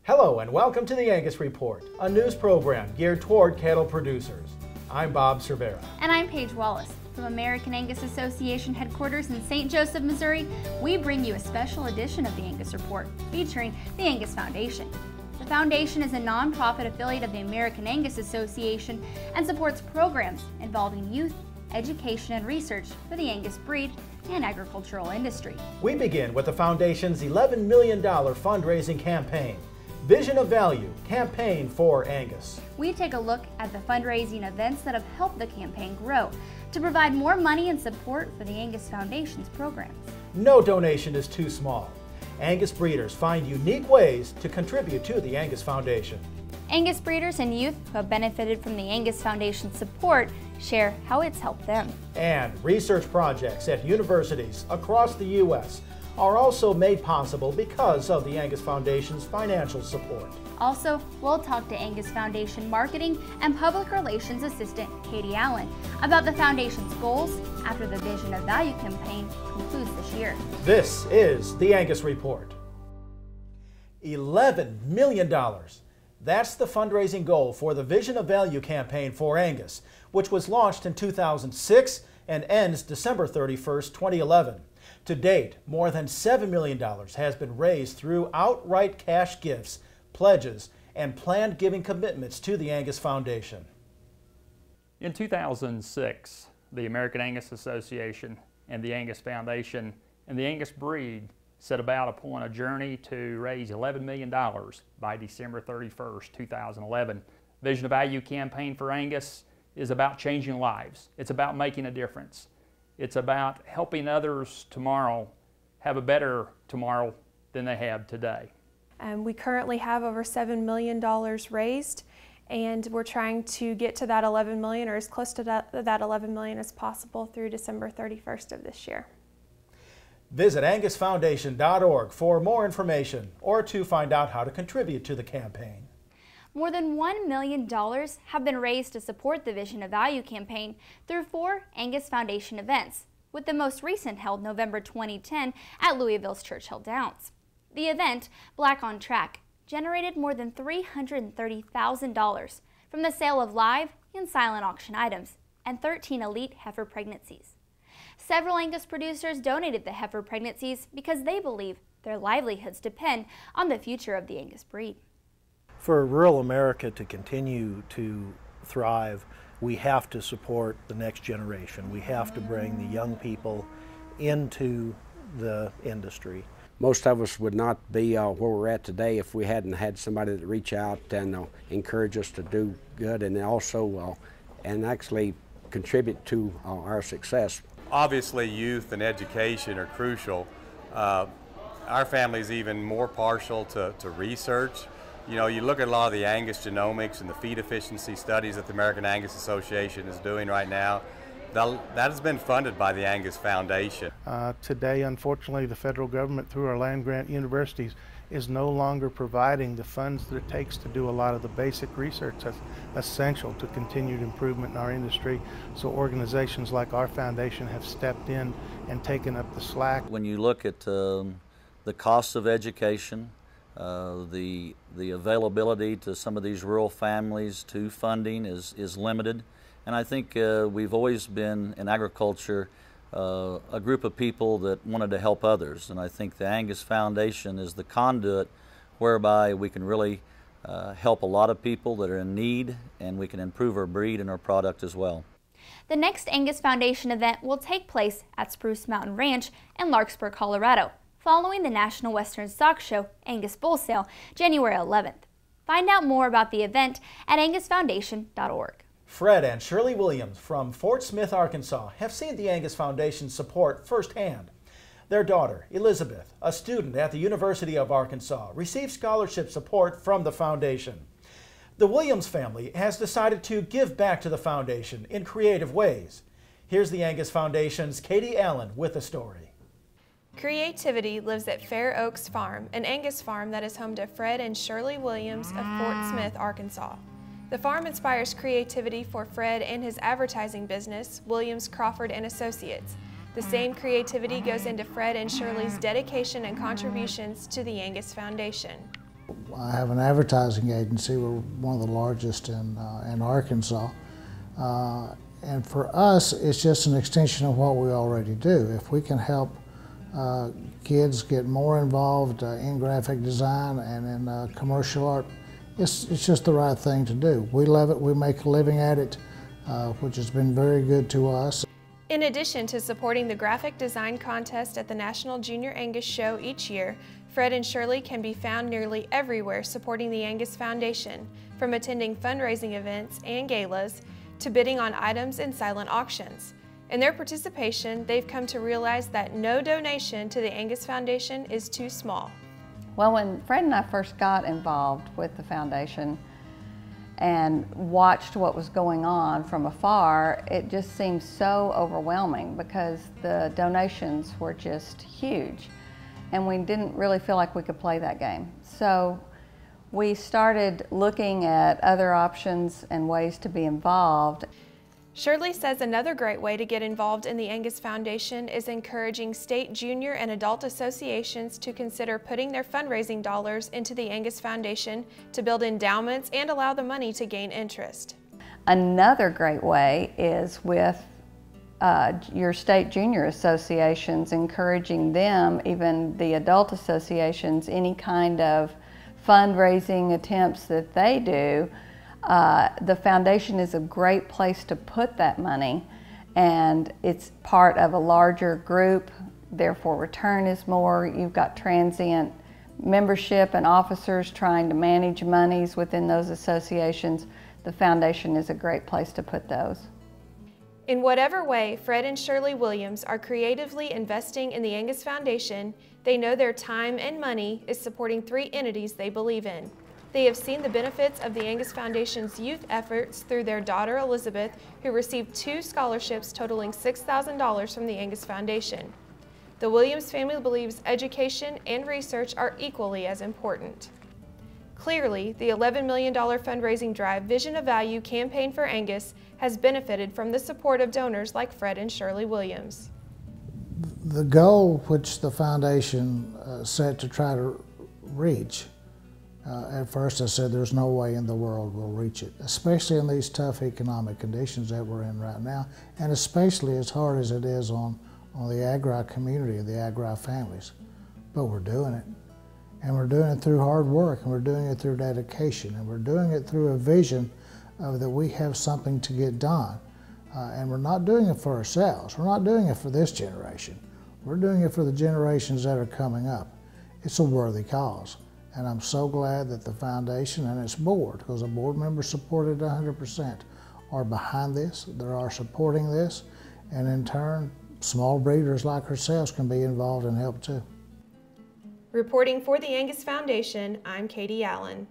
Hello and welcome to the Angus Report, a news program geared toward cattle producers. I'm Bob Cervera. And I'm Paige Wallace. From American Angus Association headquarters in St. Joseph, Missouri, we bring you a special edition of the Angus Report featuring the Angus Foundation. The Foundation is a nonprofit affiliate of the American Angus Association and supports programs involving youth, education, and research for the Angus breed and agricultural industry. We begin with the Foundation's $11 million fundraising campaign, Vision of Value Campaign for Angus. We take a look at the fundraising events that have helped the campaign grow to provide more money and support for the Angus Foundation's programs. No donation is too small. Angus breeders find unique ways to contribute to the Angus Foundation. Angus breeders and youth who have benefited from the Angus Foundation's support share how it's helped them. And research projects at universities across the U.S. are also made possible because of the Angus Foundation's financial support. Also, we'll talk to Angus Foundation Marketing and Public Relations Assistant Katie Allen about the Foundation's goals after the Vision of Value campaign concludes this year. This is the Angus Report. $11 million. That's the fundraising goal for the Vision of Value campaign for Angus, which was launched in 2006 and ends December 31st, 2011. To date, more than $7 million has been raised through outright cash gifts, pledges, and planned giving commitments to the Angus Foundation. In 2006, the American Angus Association and the Angus Foundation and the Angus breed set about upon a journey to raise $11 million by December 31st, 2011. Vision of Value campaign for Angus is about changing lives. It's about making a difference. It's about helping others tomorrow have a better tomorrow than they have today. We currently have over $7 million raised, and we're trying to get to that $11 million or as close to that $11 million as possible through December 31st of this year. Visit angusfoundation.org for more information or to find out how to contribute to the campaign. More than $1 million have been raised to support the Vision of Value campaign through 4 Angus Foundation events, with the most recent held November 2010 at Louisville's Churchill Downs. The event, Black on Track, generated more than $330,000 from the sale of live and silent auction items and 13 elite heifer pregnancies. Several Angus producers donated the heifer pregnancies because they believe their livelihoods depend on the future of the Angus breed. For rural America to continue to thrive, we have to support the next generation. We have to bring the young people into the industry. Most of us would not be where we're at today if we hadn't had somebody that reach out and encourage us to do good and also and actually contribute to our success. Obviously, youth and education are crucial. Our family's even more partial to research. You know, you look at a lot of the Angus genomics and the feed efficiency studies that the American Angus Association is doing right now. That has been funded by the Angus Foundation. Today, unfortunately, the federal government, through our land-grant universities, is no longer providing the funds that it takes to do a lot of the basic research that's essential to continued improvement in our industry. So organizations like our foundation have stepped in and taken up the slack. When you look at the cost of education, the availability to some of these rural families to funding is limited. And I think we've always been in agriculture a group of people that wanted to help others. And I think the Angus Foundation is the conduit whereby we can really help a lot of people that are in need, and we can improve our breed and our product as well. The next Angus Foundation event will take place at Spruce Mountain Ranch in Larkspur, Colorado, following the National Western Stock Show Angus Bull Sale, January 11th. Find out more about the event at angusfoundation.org. Fred and Shirley Williams from Fort Smith, Arkansas, have seen the Angus Foundation support firsthand. Their daughter, Elizabeth, a student at the University of Arkansas, received scholarship support from the foundation. The Williams family has decided to give back to the foundation in creative ways. Here's the Angus Foundation's Katie Allen with the story. Creativity lives at Fair Oaks Farm, an Angus farm that is home to Fred and Shirley Williams of Fort Smith, Arkansas. The farm inspires creativity for Fred and his advertising business, Williams, Crawford and Associates. The same creativity goes into Fred and Shirley's dedication and contributions to the Angus Foundation. I have an advertising agency. We're one of the largest in Arkansas. And for us, it's just an extension of what we already do. If we can help kids get more involved in graphic design and in commercial art, it's just the right thing to do. We love it, we make a living at it, which has been very good to us. In addition to supporting the graphic design contest at the National Junior Angus Show each year, Fred and Shirley can be found nearly everywhere supporting the Angus Foundation, from attending fundraising events and galas to bidding on items in silent auctions. In their participation, they've come to realize that no donation to the Angus Foundation is too small. Well, when Fred and I first got involved with the foundation and watched what was going on from afar, it just seemed so overwhelming because the donations were just huge and we didn't really feel like we could play that game. So we started looking at other options and ways to be involved. Shirley says another great way to get involved in the Angus Foundation is encouraging state junior and adult associations to consider putting their fundraising dollars into the Angus Foundation to build endowments and allow the money to gain interest. Another great way is with your state junior associations, encouraging them, even the adult associations, any kind of fundraising attempts that they do. The foundation is a great place to put that money, and it's part of a larger group, therefore return is more. You've got transient membership and officers trying to manage monies within those associations. The foundation is a great place to put those. In whatever way Fred and Shirley Williams are creatively investing in the Angus Foundation, they know their time and money is supporting 3 entities they believe in. They have seen the benefits of the Angus Foundation's youth efforts through their daughter Elizabeth, who received 2 scholarships totaling $6,000 from the Angus Foundation. The Williams family believes education and research are equally as important. Clearly, the $11 million fundraising drive Vision of Value campaign for Angus has benefited from the support of donors like Fred and Shirley Williams. The goal which the foundation set to try to reach, at first I said there's no way in the world we'll reach it, especially in these tough economic conditions that we're in right now, and especially as hard as it is on the agri community and the agri families. But we're doing it. And we're doing it through hard work, and we're doing it through dedication, and we're doing it through a vision of that we have something to get done. And we're not doing it for ourselves. We're not doing it for this generation. We're doing it for the generations that are coming up. It's a worthy cause. And I'm so glad that the foundation and its board, because the board members supported 100%, are behind this. They are supporting this. And in turn, small breeders like ourselves can be involved and help too. Reporting for the Angus Foundation, I'm Katie Allen.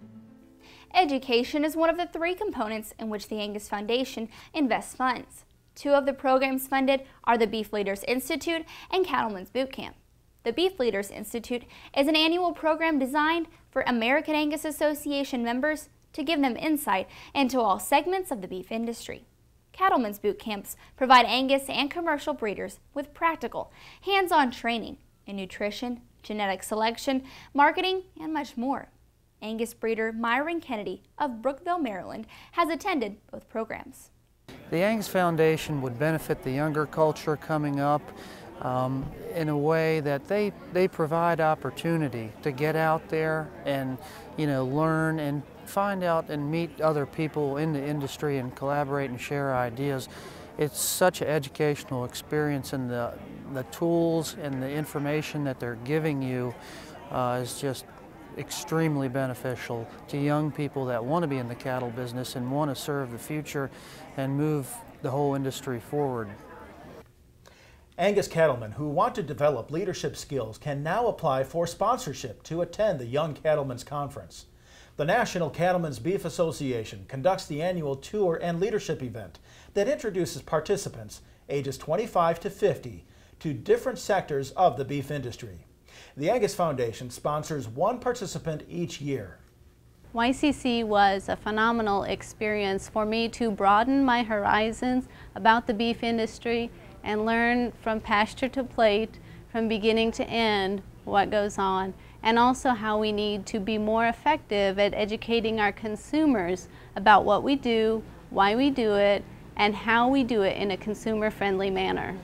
Education is one of the 3 components in which the Angus Foundation invests funds. 2 of the programs funded are the Beef Leaders Institute and Cattlemen's Boot Camp. The Beef Leaders Institute is an annual program designed for American Angus Association members to give them insight into all segments of the beef industry. Cattlemen's Boot Camps provide Angus and commercial breeders with practical, hands-on training in nutrition, genetic selection, marketing, and much more. Angus breeder Myron Kennedy of Brookville, Maryland, has attended both programs. The Angus Foundation would benefit the younger culture coming up in a way that they provide opportunity to get out there and learn and find out and meet other people in the industry and collaborate and share ideas. It's such an educational experience, and the tools and the information that they're giving you is just extremely beneficial to young people that want to be in the cattle business and want to serve the future and move the whole industry forward. Angus cattlemen who want to develop leadership skills can now apply for sponsorship to attend the Young Cattlemen's Conference. The National Cattlemen's Beef Association conducts the annual tour and leadership event that introduces participants ages 25 to 50 to different sectors of the beef industry. The Angus Foundation sponsors 1 participant each year. YCC was a phenomenal experience for me to broaden my horizons about the beef industry and learn from pasture to plate, from beginning to end, what goes on. and also how we need to be more effective at educating our consumers about what we do, why we do it, and how we do it in a consumer-friendly manner.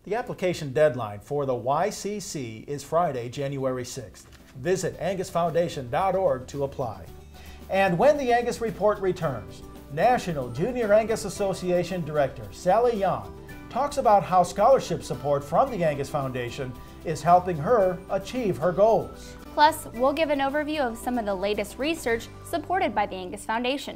The application deadline for the YCC is Friday, January 6th. Visit angusfoundation.org to apply. And when the Angus Report returns, National Junior Angus Association Director Sally Young talks about how scholarship support from the Angus Foundation is helping her achieve her goals. Plus, we'll give an overview of some of the latest research supported by the Angus Foundation.